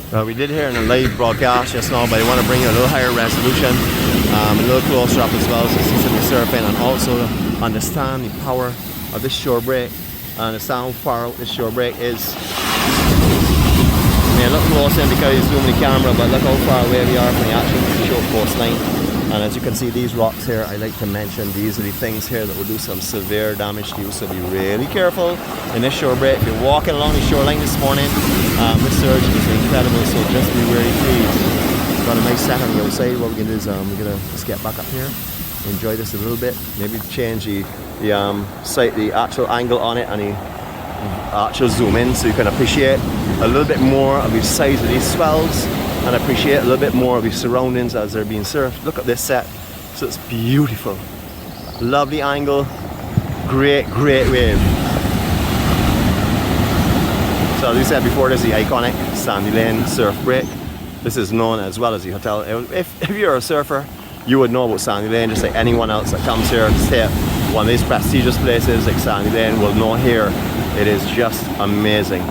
We did hear in a live broadcast just now, but I want to bring you a little higher resolution, a little closer up as well, so you see some surfing, and also understand the power of this shore break and understand how far out this shore break is. I mean, look closer because he's zooming the camera, but look how far away we are from the actual shore coastline. And as you can see, these rocks here, I like to mention, these are the things here that will do some severe damage to you, so be really careful in this shore break. If you're walking along the shoreline this morning, this surge is incredible, so just be really please. Got a nice set on the outside. What we're going to do is we're going to just get back up here, enjoy this a little bit, maybe change the actual angle on it and the actual zoom in so you can appreciate a little bit more of the size of these swells and appreciate a little bit more of the surroundings as they're being surfed. Look at this set. So it's beautiful. Lovely angle. Great wave. So as we said before, this is the iconic Sandy Lane surf break. This is known as well as the hotel. If you're a surfer, you would know about Sandy Lane, just like anyone else that comes here to stay at one of these prestigious places like Sandy Lane will know here. It is just amazing.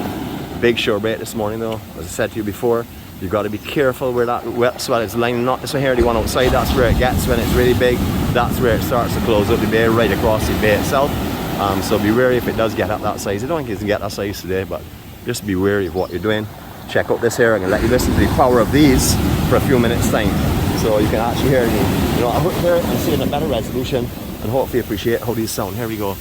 Big shore break this morning though, as I said to you before. You've got to be careful where that wet swell is lining. Not this one here, the one outside, that's where it gets when it's really big. That's where it starts to close up the bay, right across the bay itself. So be wary if it does get up that size. I don't think it's going to get that size today, but just be wary of what you're doing. Check out this here. I'm going to let you listen to the power of these for a few minutes time. So you can actually hear hear it and see it in a better resolution and hopefully appreciate how these sound. Here we go.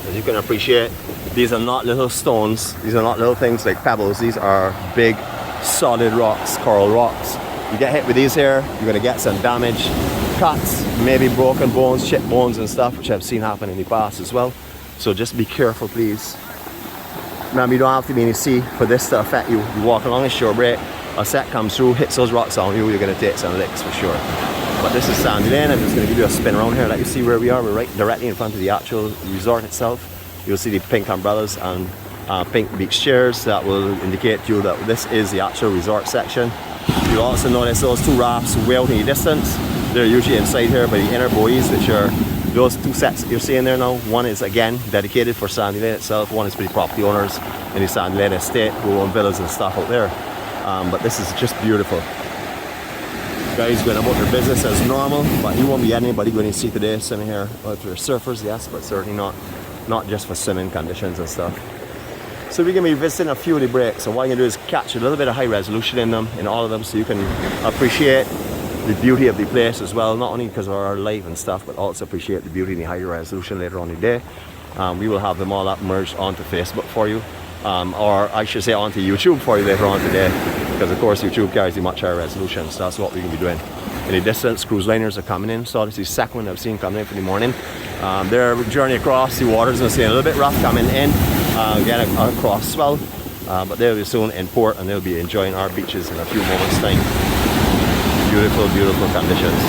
As you can appreciate, these are not little stones, these are not little things like pebbles, these are big solid rocks, coral rocks. You get hit with these here, you're going to get some damage, cuts, maybe broken bones, chipped bones and stuff, which I've seen happen in the past as well. So just be careful please. Remember, you don't have to be in the sea for this to affect you. You walk along the shore break, a set comes through, hits those rocks on you, you're going to take some licks for sure. But this is Sandy Lane. I'm just going to give you a spin around here, let you see where we are. We're right directly in front of the actual resort itself. You'll see the pink umbrellas and pink beach chairs that will indicate to you that this is the actual resort section. You'll also notice those two rafts way out in the distance. They're usually inside here by the inner buoys, which are those two sets that you're seeing there now. One is again dedicated for Sandy Lane itself, one is for the property owners in the Sandy Lane estate who own villas and stuff out there. But this is just beautiful. Guys going about their business as normal, but you won't be anybody going to see today swimming here. Well, if they're surfers, yes, but certainly not just for swimming conditions and stuff. So we're going to be visiting a few of the breaks, so what I'm going to do is catch a little bit of high resolution in all of them, so you can appreciate the beauty of the place as well, not only because of our live and stuff, but also appreciate the beauty in the high resolution later on in the day. We will have them all up merged onto Facebook for you, or I should say onto YouTube for you later on today, because of course YouTube carries the much higher resolution, so that's what we're going to be doing. In the distance, cruise liners are coming in, so this is the second one I've seen coming in for the morning. Their journey across the waters is a little bit rough coming in, again across swell, but they'll be soon in port and they'll be enjoying our beaches in a few moments time. Beautiful conditions.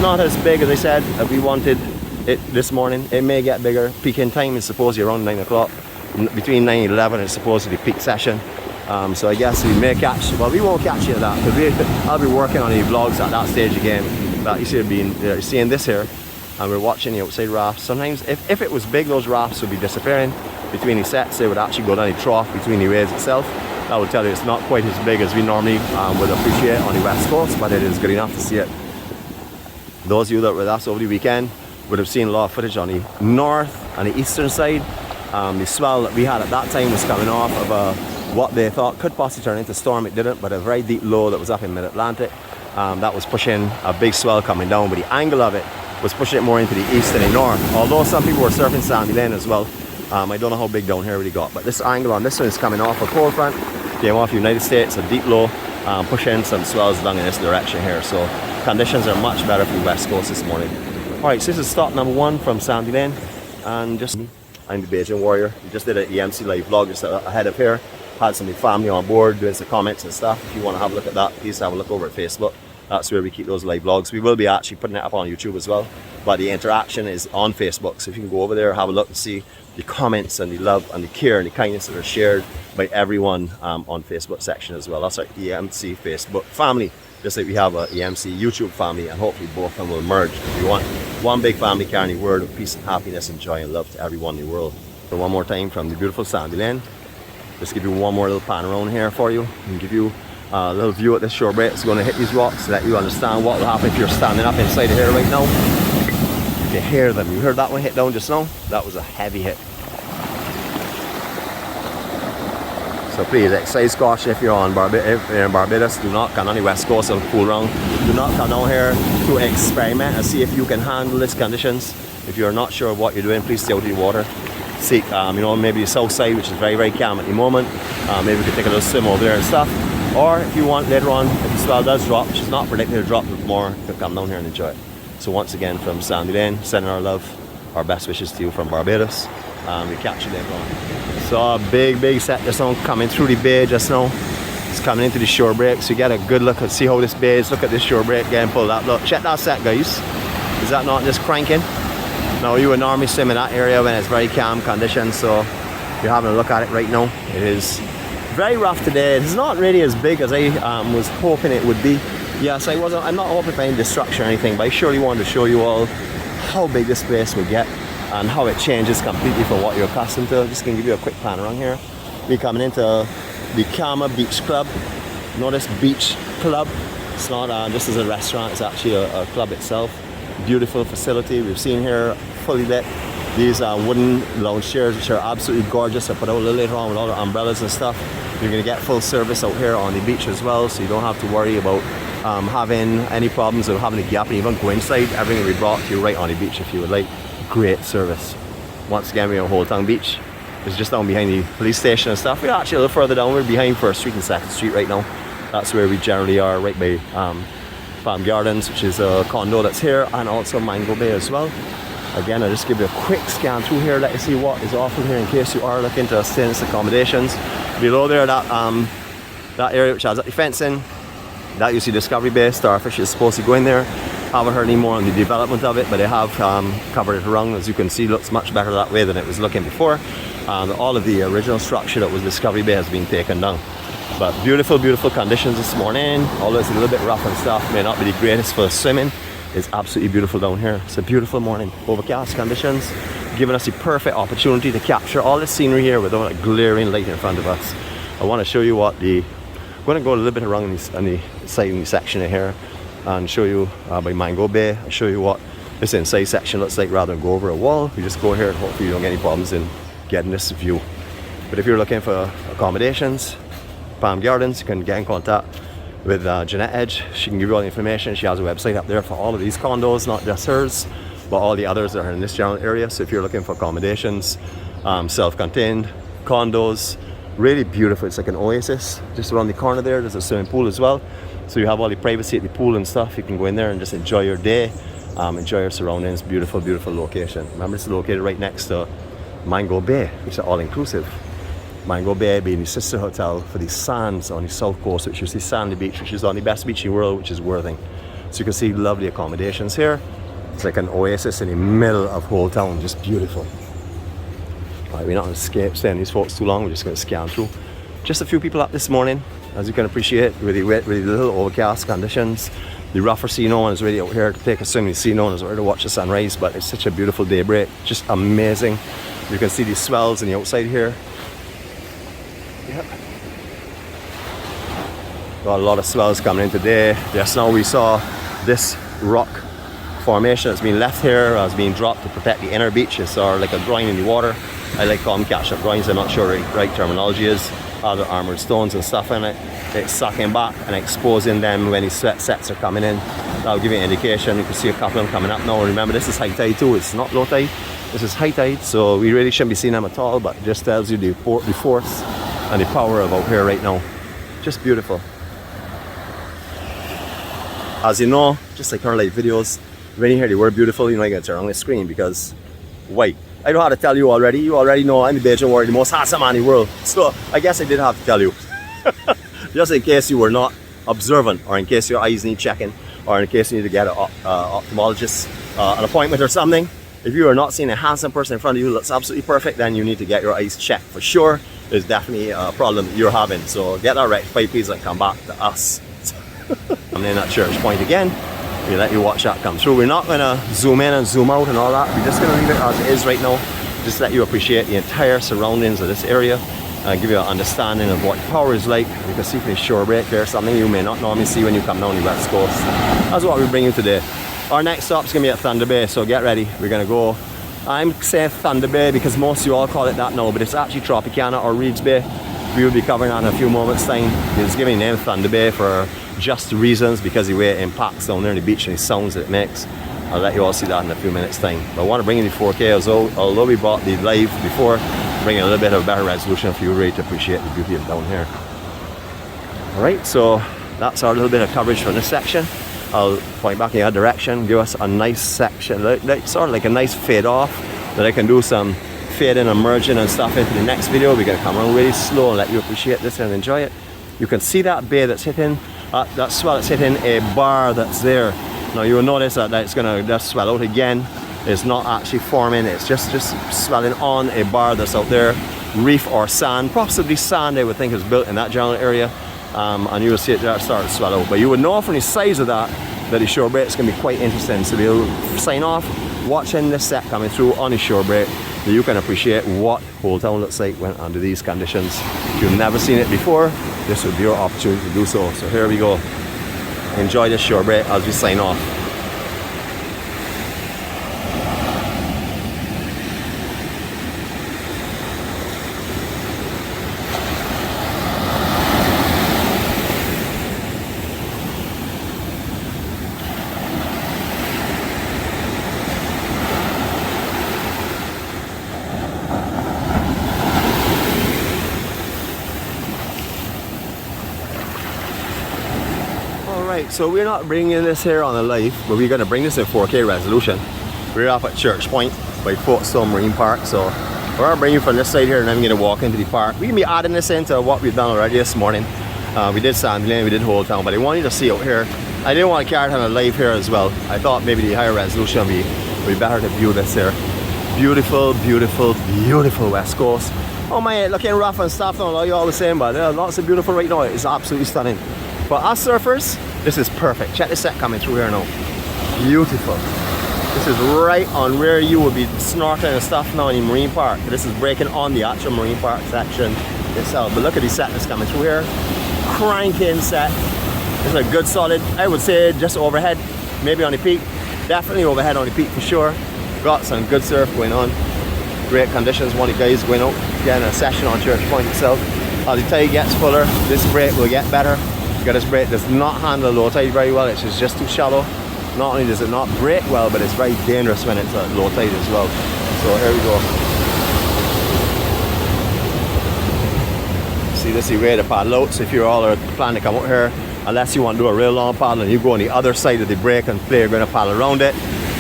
Not as big as I said as we wanted it this morning. It may get bigger. Peaking time is supposedly around 9 o'clock. Between 9 and 11 is supposedly peak session. So I guess we may catch, well, we won't catch you at that because I'll be working on the vlogs at that stage again. But you see, seeing this here, and we're watching the outside rafts. Sometimes, if it was big, those rafts would be disappearing between the sets. They would actually go down the trough between the waves itself. That would tell you it's not quite as big as we normally would appreciate on the west coast, but it is good enough to see it. Those of you that were with us over the weekend would have seen a lot of footage on the north and the eastern side. The swell that we had at that time was coming off of what they thought could possibly turn into a storm. It didn't, but a very deep low that was up in mid-Atlantic. That was pushing a big swell coming down, but the angle of it was pushing it more into the east than the north. Although some people were surfing Sandy Lane as well. I don't know how big down here we got, but this angle on this one is coming off a cold front, came off the United States, a deep low, pushing some swells down in this direction here. So conditions are much better for the west coast this morning. Alright, so this is stop number 1 from Sandy Lane, and I'm the Beijing Warrior. We just did an EMC live vlog just ahead of here. Had some family on board doing some comments and stuff. If you want to have a look at that, please have a look over at Facebook. That's where we keep those live vlogs. We will be actually putting it up on YouTube as well, but the interaction is on Facebook. So if you can go over there, have a look and see the comments and the love and the care and the kindness that are shared by everyone on Facebook section as well. That's our EMC Facebook family, just like we have a EMC YouTube family, and hopefully both of them will merge. We want one big family carrying the word of peace and happiness and joy and love to everyone in the world. So one more time from the beautiful Alleyne. Just give you one more little pan around here for you and give you a little view at this shore break. It's going to hit these rocks to let you understand what will happen if you're standing up inside of here right now. You hear them. You heard that one hit down just now? That was a heavy hit. So please exercise caution if you're on Barbados. Do not come on the west coast of Cool Round. Do not come down here to experiment and see if you can handle these conditions. If you're not sure of what you're doing, please stay out of the water. Seek, you know, maybe the south side, which is very, very calm at the moment. Maybe we could take a little swim over there and stuff. Or if you want later on, if the swell does drop, which is not predicted to drop more, you can come down here and enjoy it. So once again from Alleyne, sending our love, our best wishes to you from Barbados. We catch you later on. So a big set just now coming through the bay just now. It's coming into the shore break, so you get a good look and see how this bay is. Look at this shore break getting pulled up. Look, check that set, guys. Is that not just cranking? Now you would normally swim in that area when it's very calm conditions, so you're having a look at it right now. It is very rough today. It's not really as big as I was hoping it would be. Yes, I'm not hoping for any destruction or anything, but I surely wanted to show you all how big this place will get and how it changes completely from what you're accustomed to. I'm just gonna give you a quick plan around here. We're coming into the 𝗂𝗲𝗏 Beach Club. Notice beach club. It's not just as a restaurant, it's actually a club itself. Beautiful facility. We've seen here fully lit. These wooden lounge chairs, which are absolutely gorgeous. I put out a little later on with all the umbrellas and stuff. You're gonna get full service out here on the beach as well, so you don't have to worry about having any problems of having to get up and even go inside. Everything will be brought to you right on the beach if you would like. Great service. Once again, we're on Holetown Beach. It's just down behind the police station and stuff. We're actually a little further down. We're behind 1st Street and 2nd Street right now. That's where we generally are, right by Palm Gardens, which is a condo that's here, and also Mango Bay as well. Again, I'll just give you a quick scan through here, let you see what is offered here in case you are looking to stay in accommodations. Below there, that area which has the fencing, that you see Discovery Bay. Starfish is supposed to go in there. Haven't heard any more on the development of it, but they have covered it around. As you can see, looks much better that way than it was looking before. All of the original structure that was Discovery Bay has been taken down. But beautiful, beautiful conditions this morning. Although it's a little bit rough and stuff, may not be the greatest for swimming. It's absolutely beautiful down here. It's a beautiful morning. Overcast conditions, giving us the perfect opportunity to capture all the scenery here without a glaring light in front of us. I want to show you what I'm going to go a little bit around on the side in the section here and show you by Mango Bay. I'll show you what this inside section looks like rather than go over a wall. We just go here and hopefully you don't get any problems in getting this view. But if you're looking for accommodations, Palm Gardens, you can get in contact with Jeannette Edge. She can give you all the information. She has a website up there for all of these condos, not just hers, but all the others that are in this general area. So if you're looking for accommodations, self-contained condos, really beautiful. It's like an oasis. Just around the corner there, there's a swimming pool as well. So you have all the privacy at the pool and stuff. You can go in there and just enjoy your day, enjoy your surroundings. Beautiful, beautiful location. Remember, it's located right next to Mango Bay, which is all-inclusive. Mango Bay being the sister hotel for the sands on the south coast, which is the sandy beach, which is on the best beach in the world, which is 𝗲𝗏𝗏𝗏. So you can see lovely accommodations here. It's like an oasis in the middle of Holetown, just beautiful. All right, we're not going to stay on these folks too long. We're just going to scan through. Just a few people up this morning, as you can appreciate, really wet, really little overcast conditions. The rougher sea, no one is really out here to take a swim in the sea, no one is out here to watch the sunrise, but it's such a beautiful daybreak, just amazing. You can see these swells on the outside here. Yep. Got a lot of swells coming in today. Just now we saw this rock formation that's been left here, has been dropped to protect the inner beaches, or like a groin in the water. I like calling them catch-up groins. I'm not sure the right terminology is. Other armored stones and stuff in it. It's sucking back and exposing them when the sweat sets are coming in. That'll give you an indication. You can see a couple of them coming up now. Remember, this is high tide too. It's not low tide. This is high tide, so we really shouldn't be seeing them at all, but it just tells you the force and the power of out here right now. Just beautiful. As you know, just like our live videos, when you hear the word beautiful, you're not going to turn on the screen because why? I don't have to tell you already. You already know I'm the Bajan warrior, the most handsome man in the world. So I guess I did have to tell you. Just in case you were not observant, or in case your eyes need checking, or in case you need to get an ophthalmologist an appointment or something. If you are not seeing a handsome person in front of you who looks absolutely perfect, then you need to get your eyes checked for sure. There's definitely a problem you're having. So get that rectified, please, and come back to us. I'm in at Church Point again. We let you watch that come through. We're not going to zoom in and zoom out and all that. We're just going to leave it as it is right now. Just let you appreciate the entire surroundings of this area and give you an understanding of what power is like. You can see from the shore break there, something you may not normally see when you come down the West Coast. That's what we bring you today. Our next stop is going to be at Thunder Bay, so get ready. We're going to go, I'm saying Thunder Bay because most of you all call it that now, but it's actually Tropicana or Reeds Bay. We will be covering that in a few moments' time. It's giving the name Thunder Bay for just reasons, because the way it impacts down there on the beach and the sounds that it makes. I'll let you all see that in a few minutes' time. But I want to bring in the 4K, although we bought the live before, bringing a little bit of better resolution for you really to appreciate the beauty of down here. Alright, so that's our little bit of coverage from this section. I'll point back in the other direction, give us a nice section, sort of like a nice fade off, that I can do some fading and merging and stuff into the next video. We're going to come around really slow and let you appreciate this and enjoy it. You can see that bay that's hitting, that swell that's hitting a bar that's there. Now you will notice that it's going to just swell out again. It's not actually forming, it's just swelling on a bar that's out there. Reef or sand, possibly sand I would think is built in that general area. And you will see it there start to swell out. But you would know from the size of that the shore break is going to be quite interesting. So we'll sign off watching this set coming through on the shore break, so you can appreciate what Holetown looks like when under these conditions. If you've never seen it before, this would be your opportunity to do so. So here we go. Enjoy this shore break as we sign off. So we're not bringing this here on the live, but we're going to bring this in 4K resolution. We're up at Church Point by Folkestone Marine Park, so we're going to bring you from this side here, and then we're going to walk into the park. We can be adding this into what we've done already this morning. We did Alleyne, we did Holetown, but I wanted to see out here. I didn't want to carry it on a live here as well. I thought maybe the higher resolution would be better to view this here. Beautiful, beautiful, beautiful West Coast. Oh my, looking rough and stuff, like you always saying, but there are lots of beautiful right now. It's absolutely stunning. For us surfers, this is perfect. Check this set coming through here now. Beautiful. This is right on where you will be snorkeling and stuff now in the marine park. This is breaking on the actual marine park section itself. But look at the set that's coming through here. Cranking set. This is a good solid, I would say just overhead, maybe on the peak. Definitely overhead on the peak for sure. Got some good surf going on. Great conditions. One of the guys going out getting a session on Church Point itself. As the tide gets fuller, this break will get better. Because this break does not handle low tide very well. It's just too shallow. Not only does it not break well, but it's very dangerous when it's at low tide as well. So here we go. See, this is the way to paddle out. So if you all are planning to come out here, unless you want to do a real long paddle and you go on the other side of the break and play, you're going to paddle around it.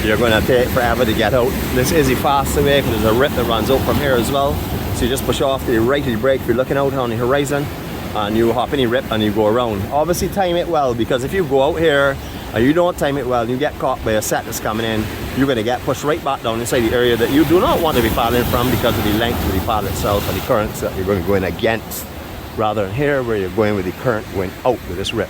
You're going to take forever to get out. This is the faster way because there's a rip that runs out from here as well. So you just push off to the right of the break if you're looking out on the horizon. And you hop in the rip and you go around. Obviously time it well, because if you go out here and you don't time it well and you get caught by a set that's coming in, you're going to get pushed right back down inside the area that you do not want to be paddling from because of the length of the paddle itself and the currents that you're going to go in against, rather than here where you're going with the current going out with this rip.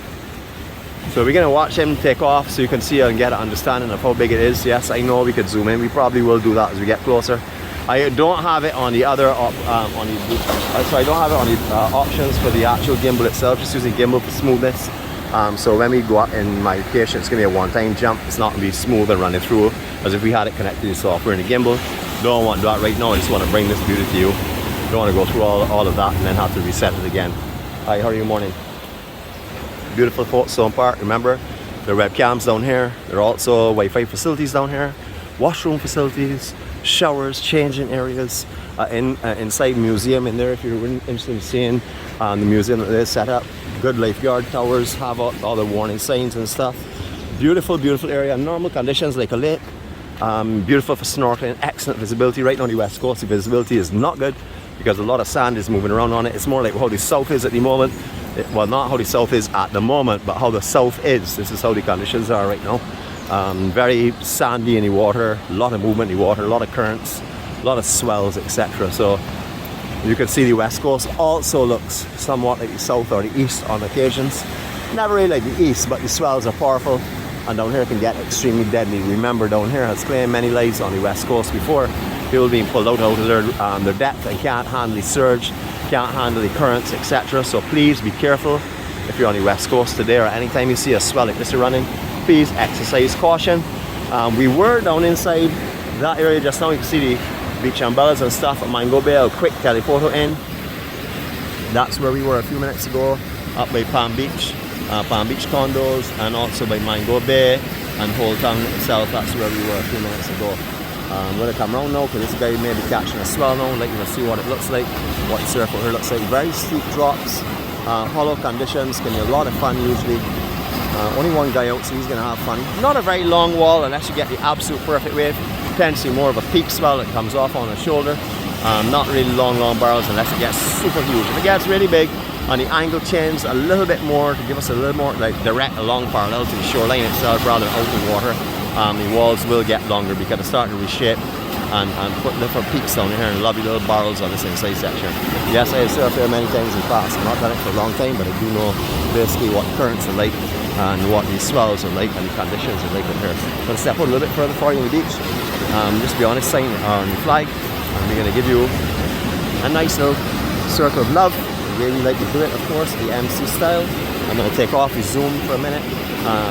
So we're going to watch him take off so you can see and get an understanding of how big it is. Yes, I know we could zoom in. We probably will do that as we get closer. I don't have it on the other I don't have it on the options for the actual gimbal itself, just using gimbal for smoothness. So when we go up in my location, it's going to be a one-time jump. It's not going to be smooth and running through as if we had it connected to the software in the gimbal. Don't want to do that right now. I just want to bring this beauty to you. Don't want to go through all of that and then have to reset it again. Hi, how are you? Morning. Beautiful Folkestone Park. Remember, there are webcams down here. There are also Wi-Fi facilities down here, washroom facilities, showers, changing areas, inside museum in there if you're interested in seeing the museum that they set up. Good lifeguard towers, have all the warning signs and stuff. Beautiful, beautiful area. Normal conditions like a lake. Beautiful for snorkeling, excellent visibility. Right now on the west coast, the visibility is not good because a lot of sand is moving around on it. It's more like how the south is at the moment. well, not how the south is at the moment, but how the south is. This is how the conditions are right now. Very sandy in the water, a lot of movement in the water, a lot of currents, a lot of swells, etc. So you can see the west coast also looks somewhat like the south or the east on occasions. Never really like the east, but the swells are powerful, and down here can get extremely deadly. Remember, down here has claimed many lives on the west coast before. People being pulled out of their depth and can't handle the surge, can't handle the currents, etc. So please be careful if you're on the west coast today, or anytime you see a swell like this running, please exercise caution. We were down inside that area just now. You can see the beach umbrellas and stuff at Mango Bay. I'll quick telephoto in. That's where we were a few minutes ago, up by Palm Beach Condos, and also by Mango Bay and Holetown itself. That's where we were a few minutes ago. I'm going to come around now because this guy may be catching a swell now. I'd like you to see what it looks like, what the surf out here looks like. Very steep drops, hollow conditions, can be a lot of fun usually. Only one guy out, so he's going to have fun. Not a very long wall unless you get the absolute perfect wave. Potentially more of a peak swell that comes off on the shoulder. Not really long barrels unless it gets super huge. If it gets really big, and the angle changes a little bit more to give us a little more like direct along parallel to the shoreline itself rather than out in the water, the walls will get longer because it's starting to reshape and put different peaks down here and lovely little barrels on this inside section. Yes, I have surfed there many times in the past. I've not done it for a long time, but I do know basically what currents are like and what these swells are like and the conditions are like in here. I'm going to step out a little bit further for you on the beach. Just to be honest, sign on the flag, and we're going to give you a nice little circle of love. The way we like to do it, of course, the MC style. I'm going to take off the zoom for a minute.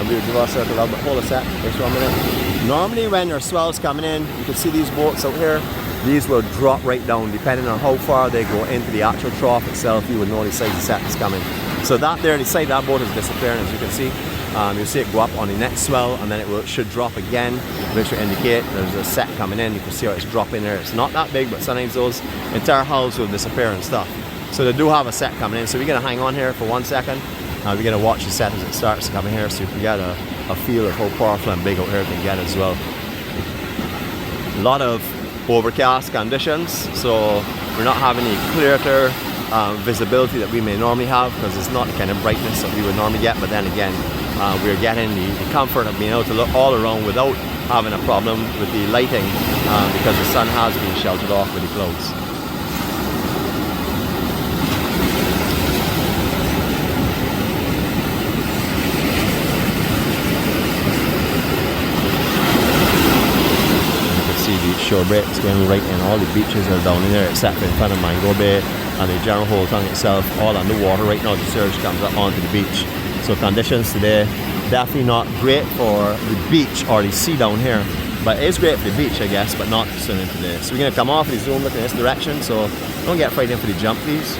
We'll give our circle of love, but hold a sec, just 1 minute. Normally when there's swells coming in, you can see these boats out here. These will drop right down depending on how far they go into the actual trough itself. You would know the size of set is coming. So that there, the side of that boat is disappearing, as you can see. You'll see it go up on the next swell, and then it should drop again, which will indicate there's a set coming in. You can see how it's dropping there. It's not that big, but sometimes those entire hulls will disappear and stuff. So they do have a set coming in. So we're going to hang on here for 1 second. We're going to watch the set as it starts to come in here, so you can get a feel of how powerful and big out here it can get as well. A lot of overcast conditions, so we're not having any clear visibility that we may normally have, because it's not the kind of brightness that we would normally get. But then again, we're getting the comfort of being able to look all around without having a problem with the lighting, because the sun has been sheltered off with the clouds. Shore breaks going right in. All the beaches are down in there except in front of Mango Bay, and the general Holetown itself all underwater right now. The surge comes up onto the beach, so conditions today definitely not great for the beach or the sea down here, but it is great for the beach, I guess, but not swimming today. So we're going to come off the zoom looking in this direction, so don't get frightened for the jump, please.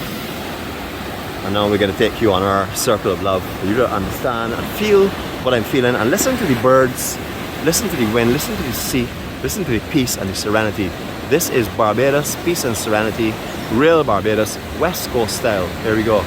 And now we're going to take you on our circle of love for you to understand and feel what I'm feeling, and listen to the birds, listen to the wind, listen to the sea. Listen to the peace and the serenity. This is Barbados, peace and serenity, real Barbados, West Coast style. Here we go.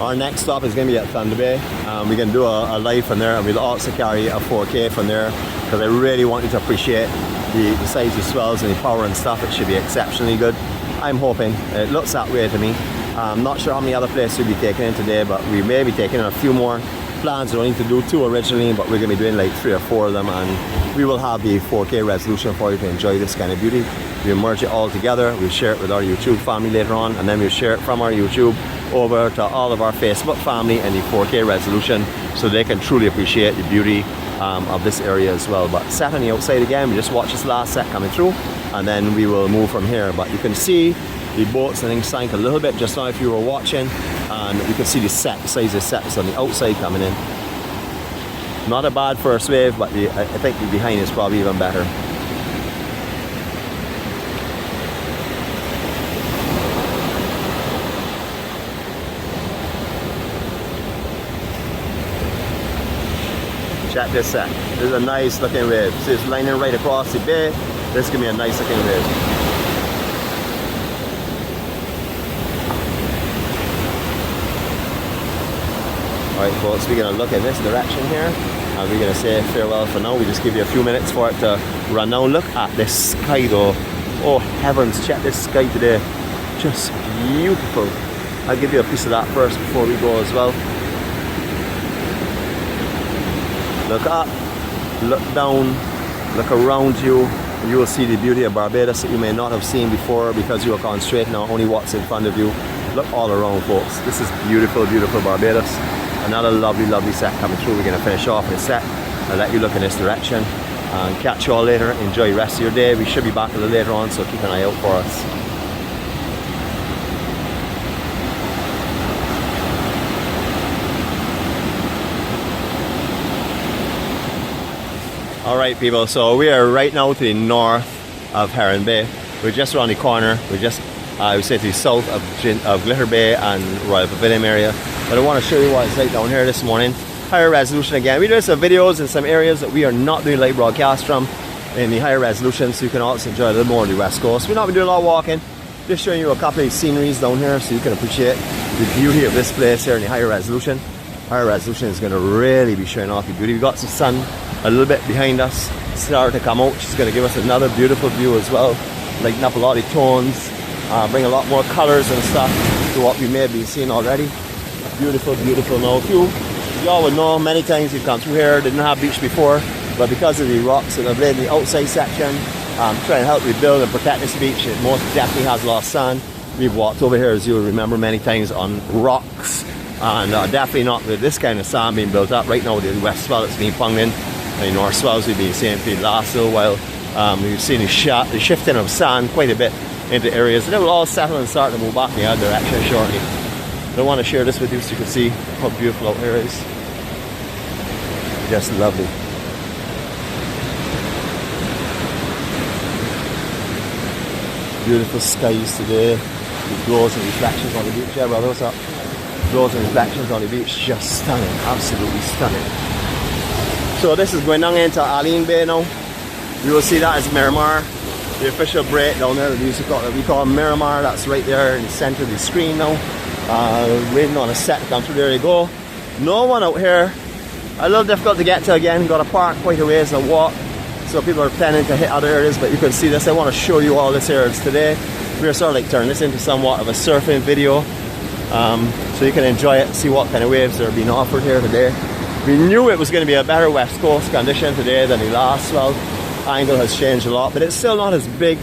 Our next stop is going to be at Thunder Bay. We're going to do a live from there, and we'll also carry a 4K from there, because I really want you to appreciate the size of swells and the power and stuff. It should be exceptionally good. I'm hoping. It looks that way to me. I'm not sure how many other places we'll be taking in today, but we may be taking in a few more. Plans were only to do 2 originally, but we're going to be doing like 3 or 4 of them, and we will have the 4K resolution for you to enjoy this kind of beauty. we merge it all together, we'll share it with our YouTube family later on, and then we'll share it from our YouTube over to all of our Facebook family in the 4K resolution, so they can truly appreciate the beauty of this area as well. But set on the outside again, we just watch this last set coming through, and then we will move from here. But you can see the boats and things sank a little bit just now if you were watching, and you can see the size of sets on the outside coming in. Not a bad first wave, but I think the behind is probably even better. Check this set. This is a nice looking wave. See, it's lining right across the bay. This can be a nice looking wave. Alright folks, we're going to look in this direction here, and we're going to say farewell for now. We just give you a few minutes for it to run now. Look at this sky though. Oh heavens, check this sky today. Just beautiful. I'll give you a piece of that first before we go as well. Look up, look down, look around you. You will see the beauty of Barbados that you may not have seen before because you are concentrating on only what's in front of you. Look all around folks. This is beautiful, beautiful Barbados. Another lovely, lovely set coming through. We're going to finish off this set. I'll let you look in this direction and catch you all later. Enjoy the rest of your day. We should be back a little later on, so keep an eye out for us. Alright people, so we are right now to the north of Heron Bay. We're just around the corner. We're just, I would say, to the south of 𝗏𝗏 Bay and Royal Pavilion area. But I want to show you what it's like down here this morning. Higher resolution again. We do some videos in some areas that we are not doing live broadcast from in the higher resolution, so you can also enjoy a little more of the west coast. We're not been doing a lot of walking, just showing you a couple of sceneries down here so you can appreciate the beauty of this place here in the higher resolution. Higher resolution is going to really be showing off the beauty. We've got some sun a little bit behind us, starting to come out, which is going to give us another beautiful view as well. Lighten up a lot of tones, bring a lot more colors and stuff to what we may have been seeing already. Beautiful, beautiful. Now, y'all would know many times you've come through here, didn't have beach before, but because of the rocks that have laid in the outside section, trying to help rebuild and protect this beach, it most definitely has lost sand. We've walked over here, as you'll remember, many times on rocks, and definitely not with this kind of sand being built up. Right now, the west swell that's being pumped in, the north swells we've been seeing for the last little while. We've seen the shifting of sand quite a bit into areas, and it will all settle and start to move back in the other direction shortly. I want to share this with you so you can see how beautiful out here is. Just lovely. Beautiful skies today. The glows and reflections on the beach. Yeah, brother, what's up? Glows and reflections on the beach. Just stunning. Absolutely stunning. So this is going down into Alleyne Bay now. You will see that as Miramar. The official break down there that we call Miramar. That's right there in the center of the screen now. Waiting on a set to come through. There you go. No one out here. A little difficult to get to again. Got to park quite a ways and walk. So people are planning to hit other areas, but you can see this. I want to show you all this areas today. We're sort of like turning this into somewhat of a surfing video. So you can enjoy it, see what kind of waves are being offered here today. We knew it was going to be a better west coast condition today than the last swell. Angle has changed a lot, but it's still not as big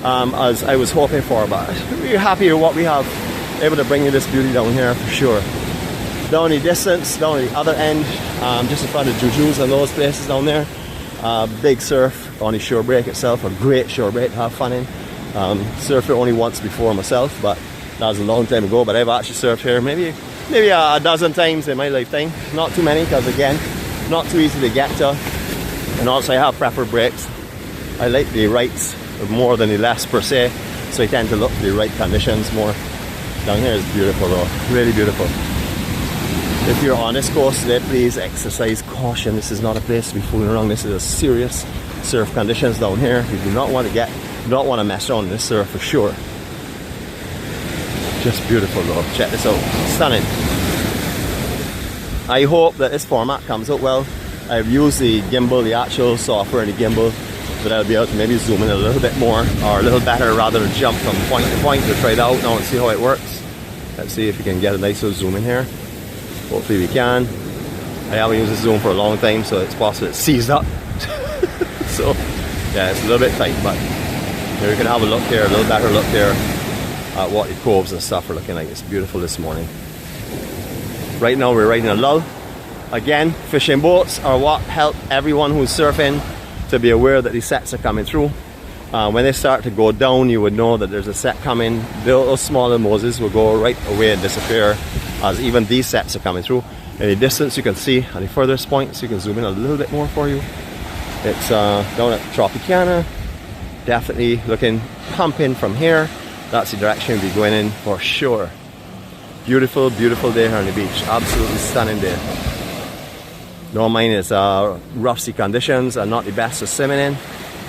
as I was hoping for. But we're happy with what we have, able to bring you this beauty down here for sure. Down the distance, down the other end, just in front of Juju's and those places down there. Big surf on the shore break itself, a great shore break to have fun in. Surfed it only once before myself, but that was a long time ago. But I've actually surfed here maybe a dozen times in my lifetime. Not too many, because again, not too easy to get to. And also I have preferred breaks. I like the rights more than the lefts per se, so I tend to look for the right conditions more. Down here is beautiful though, really beautiful. If you're on this coast today, please exercise caution. This is not a place to be fooling around. This is a serious surf conditions down here. You do not want to mess around in this surf for sure. Just beautiful though. Check this out. Stunning. I hope that this format comes out well. I've used the gimbal, the actual software in the gimbal, but I'll be able to maybe zoom in a little bit more, or a little better, rather than jump from point to point. To try it out now and see how it works. Let's see if we can get a nice little zoom in here. Hopefully we can. I haven't used this zoom for a long time, so it's possible it seized up. So yeah, it's a little bit tight, but Here you can have a look there, a little better look there at what the coves and stuff are looking like. It's beautiful this morning. Right now we're riding a lull. Again, fishing boats are what help everyone who's surfing to be aware that these sets are coming through. When they start to go down, you would know that there's a set coming. Those smaller Moses will go right away and disappear as even these sets are coming through. In the distance you can see at the furthest points, you can zoom in a little bit more for you. It's down at Tropicana. Definitely looking pumping from here. That's the direction we'll be going in for sure. Beautiful, beautiful day here on the beach. Absolutely stunning day. Don't mind it's rough sea conditions and not the best for swimming in.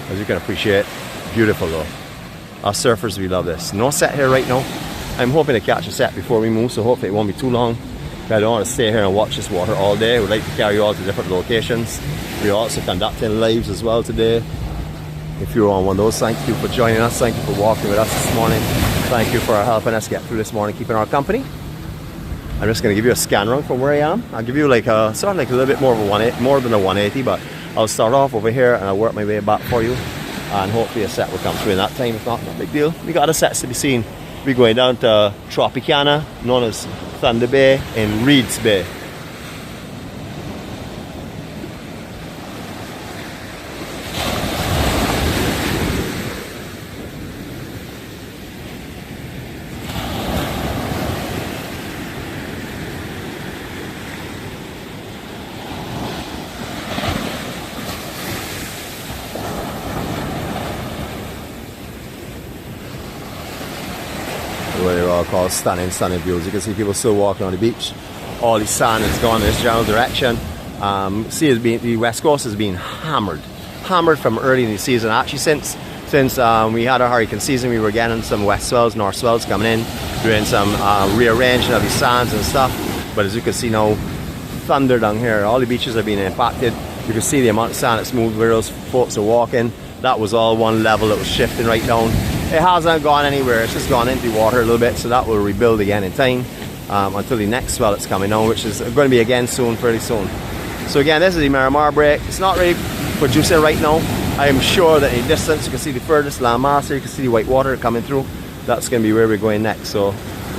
As you can appreciate, beautiful though. Us surfers, we love this. No set here right now. I'm hoping to catch a set before we move, so hopefully it won't be too long. I don't want to stay here and watch this water all day. We'd like to carry you all to different locations. We're also conducting lives as well today. If you're on one of those, thank you for joining us. Thank you for walking with us this morning. Thank you for helping us get through this morning, keeping our company. I'm just going to give you a scan run from where I am. I'll give you like a sort of like a little bit more of a 180, more than a 180, but I'll start off over here and I'll work my way back for you. And hopefully a set will come through in that time. If not, no big deal. We got other sets to be seen. We're going down to Tropicana, known as Thunder Bay in 𝗏𝗓𝗏𝗏 Bay. What they're all called stunning, stunning views. You can see people still walking on the beach. All the sand is gone in this general direction. See, the west coast has been hammered from early in the season. Actually, since we had our hurricane season, we were getting some west swells, north swells coming in, doing some rearranging of the sands and stuff. But as you can see now, thunder down here. All the beaches are being impacted. You can see the amount of sand that's moved where those folks are walking. That was all one level that was shifting right down. It hasn't gone anywhere, it's just gone into the water a little bit, so that will rebuild again in time until the next swell that's coming on, which is going to be again soon, pretty soon. So again, this is the Miramar break. It's not really producing right now. I am sure that in the distance you can see the furthest landmass, you can see the white water coming through. That's going to be where we're going next, so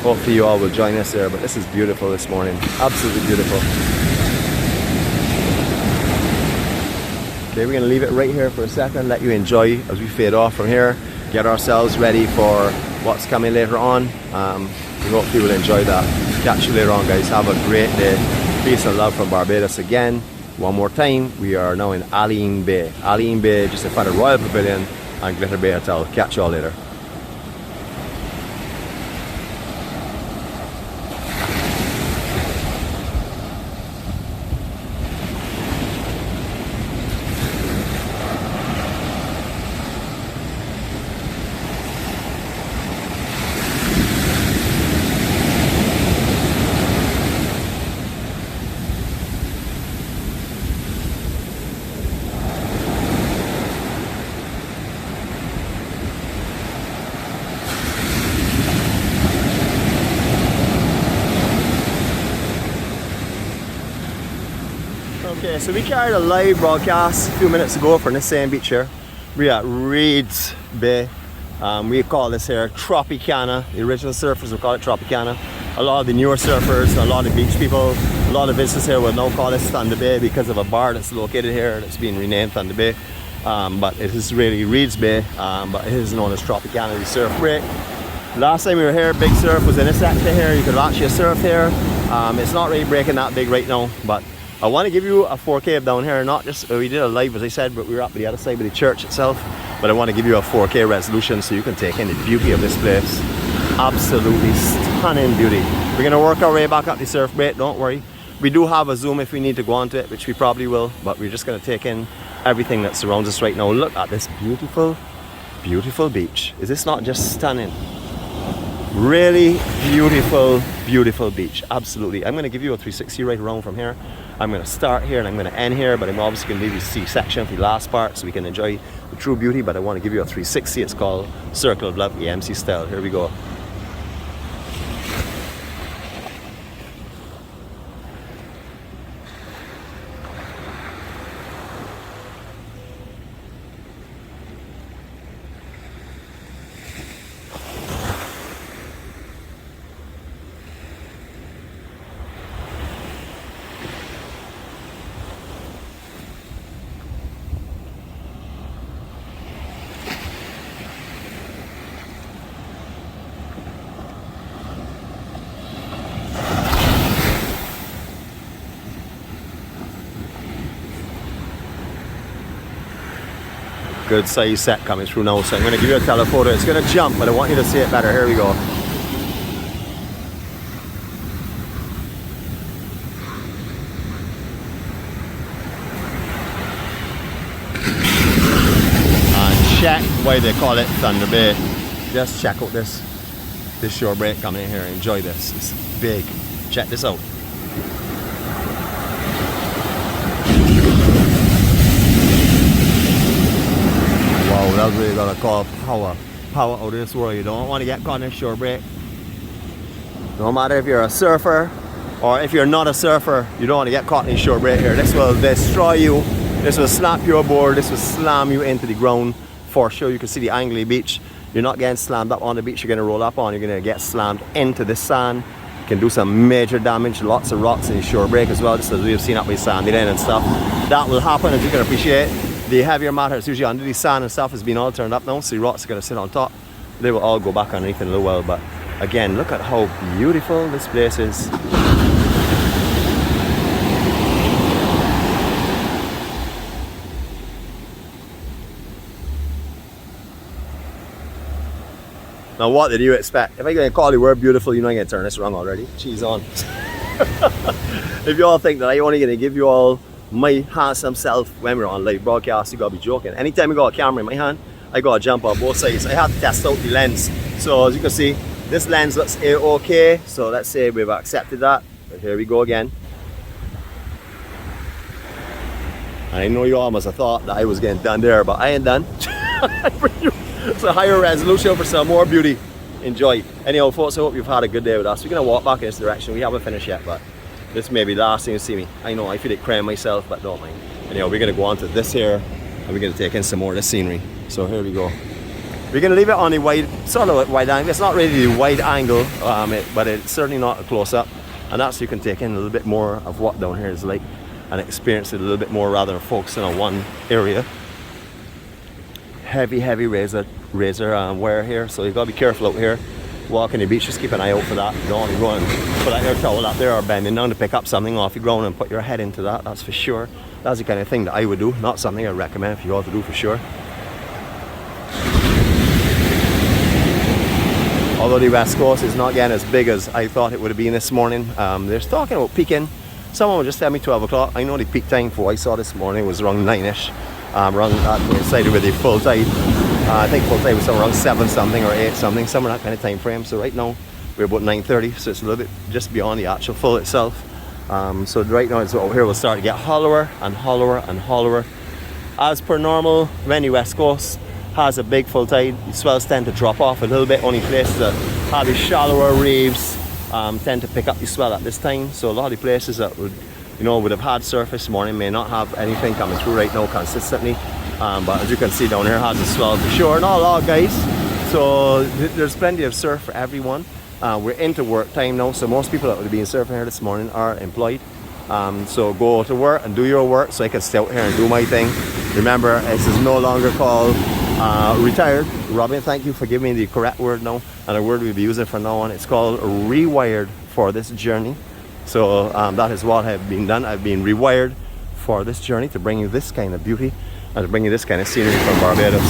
hopefully you all will join us there. But this is beautiful this morning, absolutely beautiful. Okay, we're going to leave it right here for a second, let you enjoy as we fade off from here. Get ourselves ready for what's coming later on. We hope you will enjoy that. Catch you later on, guys. Have a great day. Peace and love from Barbados again. One more time, we are now in Alleyne Bay. Alleyne Bay, just in front of Royal Pavilion and Glitter Bay Hotel. Catch you all later. Okay, so we carried a live broadcast a few minutes ago from this same beach here. We're at 𝗏𝗓𝗏𝗏 Bay. We call this here Tropicana. The original surfers would call it Tropicana. A lot of the newer surfers, a lot of beach people, a lot of visitors here will now call this Thunder Bay because of a bar that's located here that's been renamed Thunder Bay. But it is really 𝗏𝗓𝗏𝗏 Bay, but it is known as Tropicana, the surf break. Last time we were here, big surf was in this section here. You could actually surf here. It's not really breaking that big right now, but I want to give you a 4K of down here. Not just, we did a live as I said, but we were up the other side of the church itself. But I want to give you a 4K resolution so you can take in the beauty of this place. Absolutely stunning beauty. We're going to work our way back up the surf break, don't worry. We do have a zoom if we need to go onto it, which we probably will, but we're just going to take in everything that surrounds us right now. Look at this beautiful, beautiful beach. Is this not just stunning? Really beautiful, beautiful beach. Absolutely. I'm going to give you a 360 right around from here. I'm going to start here and I'm going to end here, but I'm obviously going to leave you see section for the last part so we can enjoy the true beauty. But I want to give you a 360. It's called Circle of Love EMC style. Here we go. good size set coming through now. So I'm going to give you a telephoto. It's going to jump, but I want you to see it better. Here we go. And check why they call it Thunder Bay. Just check out this shore break coming in here. Enjoy this. It's big. Check this out. Wow, that's what you gotta call power. Power out of this world. You don't want to get caught in a shore break. No matter if you're a surfer or if you're not a surfer, you don't want to get caught in a shore break here. This will destroy you. This will slap you aboard. This will slam you into the ground for sure. You can see the Alleyne beach. You're not getting slammed up on the beach. You're gonna roll up on. You're gonna get slammed into the sand. You can do some major damage. Lots of rocks in the shore break as well, just as we've seen up with Sandy Lane and stuff. That will happen, as you can appreciate. The heavier matter is usually under the sand and stuff has been all turned up now, so the rocks are going to sit on top. They will all go back underneath in a little while, but again, look at how beautiful this place is. Now what did you expect? If I'm going to call the word beautiful, you know I'm going to turn this wrong already. Cheese on. If you all think that I'm only going to give you all my handsome self when we're on live broadcast, you gotta be joking. Anytime I got a camera in my hand, I gotta jump on both sides. I have to test out the lens. So as you can see, this lens looks okay. So let's say we've accepted that. But here we go again. And I know you all must have thought that I was getting done there, but I ain't done. It's a higher resolution for some more beauty. Enjoy. Anyhow, folks, I hope you've had a good day with us. We're gonna walk back in this direction. We haven't finished yet, but this may be the last thing you see me. I know I feel like crying myself, but don't mind. Anyhow, we're gonna go on to this here and we're gonna take in some more of the scenery. So here we go. We're gonna leave it on the wide, sort of wide angle. It's not really the wide angle, but it's certainly not a close up. And that's so you can take in a little bit more of what down here is like and experience it a little bit more rather than focusing on one area. Heavy razor wear here, so you've got to be careful out here. Walking the beach, just keep an eye out for that. Don't want to go and put that your towel up there or bending down to pick up something off the ground and put your head into that, that's for sure. That's the kind of thing that I would do, not something I recommend for you all to do for sure. Although the West Coast is not getting as big as I thought it would have been this morning. They're talking about peaking. Someone would just tell me 12 o'clock. I know the peak time for what I saw this morning was around 9ish. Around that coincided with the full tide. I think full tide was somewhere around 7 something or 8 something, somewhere that kind of time frame. So right now we're about 9:30, so it's a little bit just beyond the actual full itself. So right now it's over here will start to get hollower and hollower and hollower. As per normal, when the West Coast has a big full tide, the swells tend to drop off a little bit. Only places that have the shallower reefs tend to pick up the swell at this time. So a lot of the places that would have had surface this morning may not have anything coming through right now consistently. But as you can see down here, has a swell for sure. Not a lot, guys. So there's plenty of surf for everyone. We're into work time now, so most people that would have been surfing here this morning are employed. So go to work and do your work so I can stay out here and do my thing. Remember, this is no longer called retired. Robin, thank you for giving me the correct word now, and a word we'll be using from now on. It's called rewired for this journey. So that is what I've been done. I've been rewired for this journey to bring you this kind of beauty and to bring you this kind of scenery from Barbados.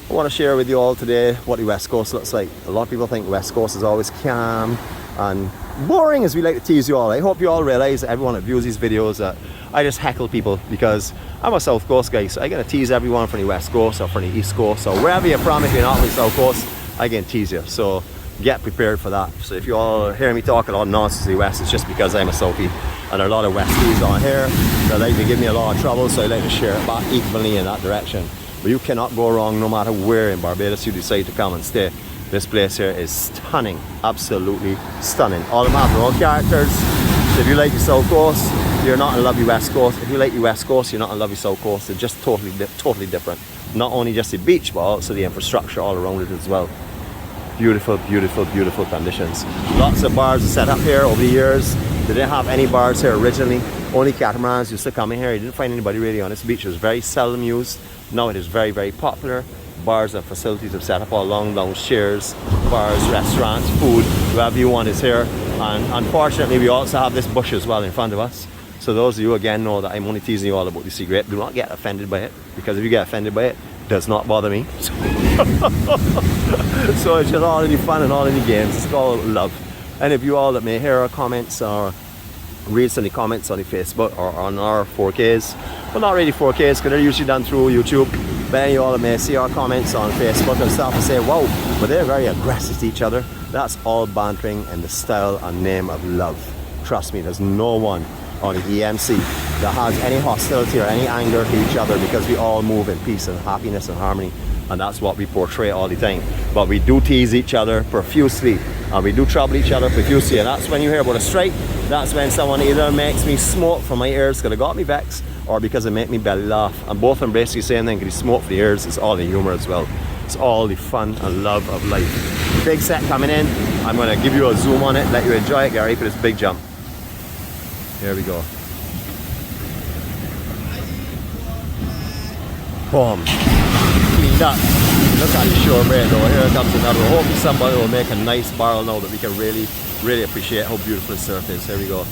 I want to share with you all today what the West Coast looks like. A lot of people think the West Coast is always calm and boring, as we like to tease you all. I hope you all realize, everyone that views these videos, that I just heckle people because I'm a South Coast guy, so I gotta tease everyone from the West Coast or from the East Coast or wherever you're from. If you're not from the South Coast, I can tease you. So get prepared for that. So if you all hear me talk a lot of nonsense to the West, it's just because I'm a Southie, and there are a lot of Westies on here that like to give me a lot of trouble, so I like to share it back equally in that direction. But you cannot go wrong no matter where in Barbados you decide to come and stay. This place here is stunning, absolutely stunning. All of them have their own characters. So if you like the South Coast, you're not in love with the West Coast. If you like the West Coast, you're not in love with the South Coast. They're just totally different. Not only just the beach, but also the infrastructure all around it as well. Beautiful, beautiful, beautiful conditions. Lots of bars are set up here over the years. They didn't have any bars here originally. Only catamarans used to come in here. You didn't find anybody really on this beach. It was very seldom used. Now it is very, very popular. Bars and facilities have set up all along, lounge chairs, bars, restaurants, food, whatever you want is here. And unfortunately, we also have this bush as well in front of us. So those of you again know that I'm only teasing you all about the secret. Do not get offended by it, because if you get offended by it, it does not bother me. So it's just all in the fun and all in the games. It's all love. And if you all that may hear our comments or read some of the comments on the Facebook or on our 4Ks, well, not really 4Ks because they're usually done through YouTube, but any of you all that may see our comments on Facebook and stuff and say, wow, but they're very aggressive to each other. That's all bantering in the style and name of love. Trust me, there's no one on the EMC that has any hostility or any anger to each other, because we all move in peace and happiness and harmony, and that's what we portray all the time. But we do tease each other profusely, and we do trouble each other profusely, and that's when you hear about a strike. That's when someone either makes me smoke from my ears because they got me vexed, or because they make me belly laugh, and both are basically the same thing, because smoke for the ears is all the humor as well. It's all the fun and love of life. Big set coming in. I'm going to give you a zoom on it, let you enjoy it, get ready for this big jump. Here we go. Boom. Cleaned up. Look at the 𝗘𝗶𝗹𝗹 though. Here comes another one. Hopefully somebody will make a nice barrel now that we can really, really appreciate how beautiful the surf is. Here we go.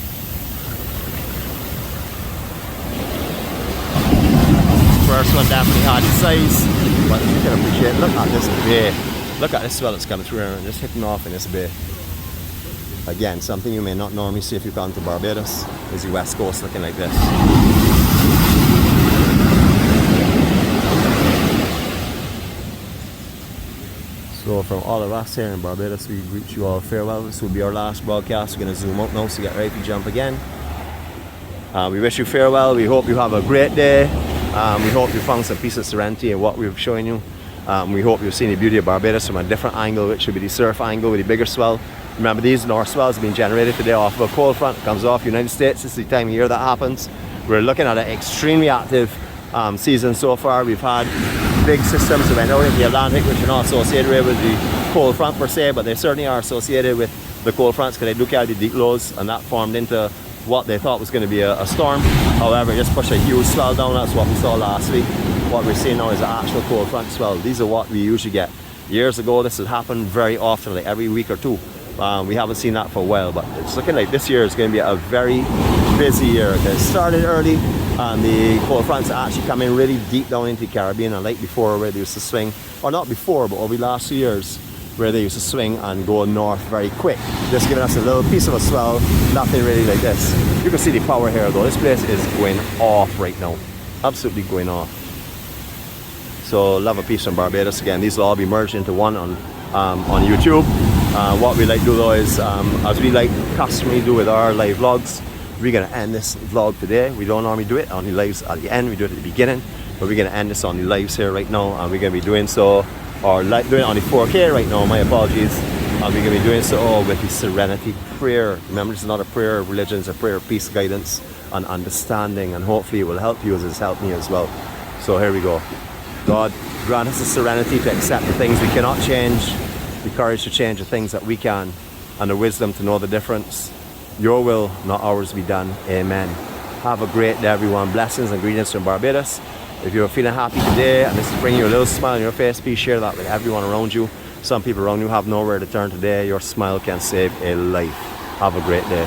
First one definitely had its size, but you can appreciate. Look at this bay. Look at this swell that's coming through here and just hitting off in this bay. Again, something you may not normally see if you come to Barbados is the west coast looking like this. So from all of us here in Barbados, we wish you all farewell. This will be our last broadcast. We're going to zoom out now, so get ready to jump again. We wish you farewell. We hope you have a great day. We hope you found some peace and serenity in what we've shown you. We hope you've seen the beauty of Barbados from a different angle, which should be the surf angle with the bigger swell. Remember, these north swells have been generated today off of a cold front. It comes off United States. This is the time of year that happens. We're looking at an extremely active season so far. We've had big systems that went out in the Atlantic, which are not associated with the cold front per se, but they certainly are associated with the cold fronts, because they look at the deep lows, and that formed into what they thought was going to be a storm. However, it just pushed a huge swell down. That's what we saw last week. What we're seeing now is an actual cold front swell. These are what we usually get. Years ago, this had happened very often, like every week or two. We haven't seen that for a while, but it's looking like this year is going to be a very busy year. It started early, and the cold fronts are actually coming really deep down into the Caribbean, and like before, where they used to swing, or not before, but over the last 2 years, where they used to swing and go north very quick, just giving us a little piece of a swell. Nothing really like this. You can see the power here though. This place is going off right now, absolutely going off. So love and peace from Barbados. Again, these will all be merged into one on YouTube. What we like to do though is, as we like customarily do with our live vlogs, we're going to end this vlog today. We don't normally do it on the lives at the end, we do it at the beginning, but we're going to end this on the lives here right now, and we're going to be doing so, or like doing it on the 4K right now, my apologies, and we're going to be doing so with the serenity prayer. Remember, this is not a prayer of religion, it's a prayer of peace, guidance and understanding, and hopefully it will help you as it's helped me as well. So here we go. God, grant us the serenity to accept the things we cannot change, the courage to change the things that we can, and the wisdom to know the difference. Your will, not ours, be done. Amen. Have a great day, everyone. Blessings and greetings from Barbados. If you're feeling happy today and this is bringing you a little smile on your face, please share that with everyone around you. Some people around you have nowhere to turn today. Your smile can save a life. Have a great day.